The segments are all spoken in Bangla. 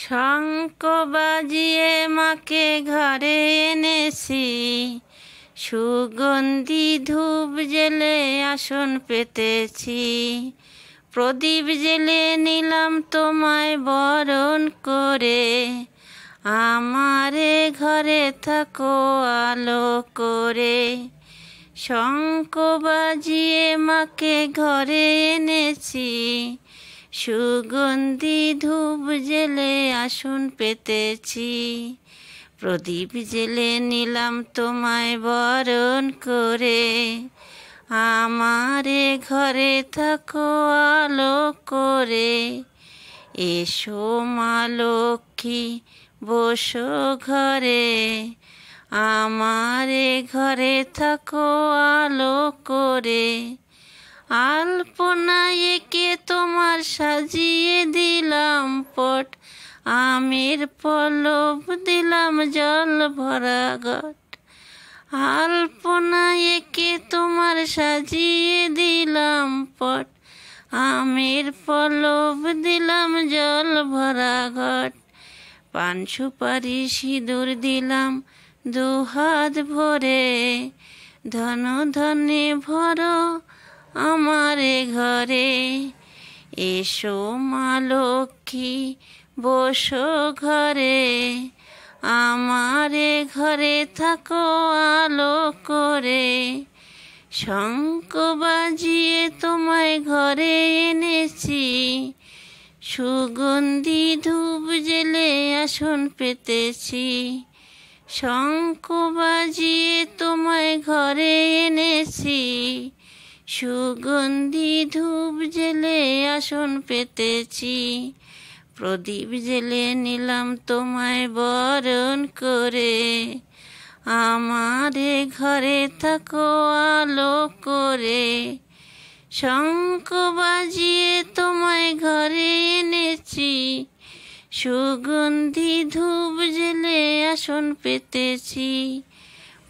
শঙ্খ বাজিয়ে মাকে ঘরে এনেছি, সুগন্ধি ধূপ জেলে আসন পেতেছি। প্রদীপ জেলে নিলাম তোমায় বরণ করে, আমারে ঘরে থাকো আলো করে। শঙ্খ বাজিয়ে মাকে ঘরে এনেছি, সুগন্ধি ধূপ জেলে আসন পেতেছি। প্রদীপ জেলে নিলাম তোমায় বরণ করে, আমারে ঘরে থাকো আলো করে। এসো মা লক্ষ্মী বসো ঘরে, আমারে ঘরে থাকো আলো করে। আলপনা এঁকে তোমার সাজিয়ে দিলাম পট, আমের পল্লব দিলাম জল ভরা ঘট। আলপনা এঁকে তোমার সাজিয়ে দিলাম পট, আমের পল্লব দিলাম জল ভরা ঘট। পান সুপারি সিঁদুর দিলাম দুহাত ভরে, ধন ধনে ভরো আমারে ঘরে। এসো মা লক্ষ্মী বসো ঘরে, আমারে ঘরে থাকো আলো করে। শঙ্খ বাজিয়ে তোমায় ঘরে এনেছি, সুগন্ধি ধূপ জেলে আসন পেতেছি। শঙ্খ বাজিয়ে তোমায় ঘরে এনেছি, সুগন্ধি ধূপ জেলে আসন পেতেছি। প্রদীপ জেলে নিলাম তোমায় বরণ করে, আমারে ঘরে থাকো আলো করে। শঙ্খ বাজিয়ে তোমায় ঘরে এনেছি, সুগন্ধি ধূপ জেলে আসন পেতেছি।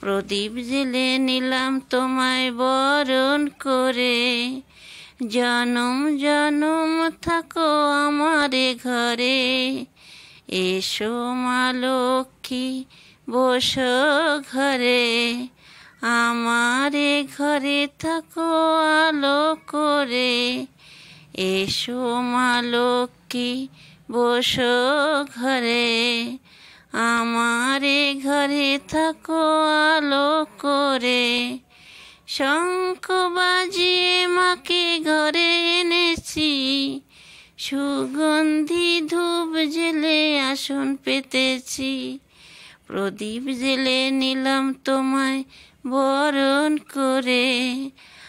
প্রদীপ জেলে নিলাম তোমায় বরণ করে, জনম জনম থাকো আমারে ঘরে। এসো মা লক্ষ্মী বসো ঘরে, আমারে ঘরে থাকো আলো করে। এসো মা লক্ষ্মী বসো ঘরে, আমারে ঘরে থাকো আলো করে। শঙ্খ বাজিয়ে মাকে ঘরে এনেছি, সুগন্ধি ধূপ জেলে আসন পেতেছি। প্রদীপ জেলে নিলাম তোমায় বরণ করে,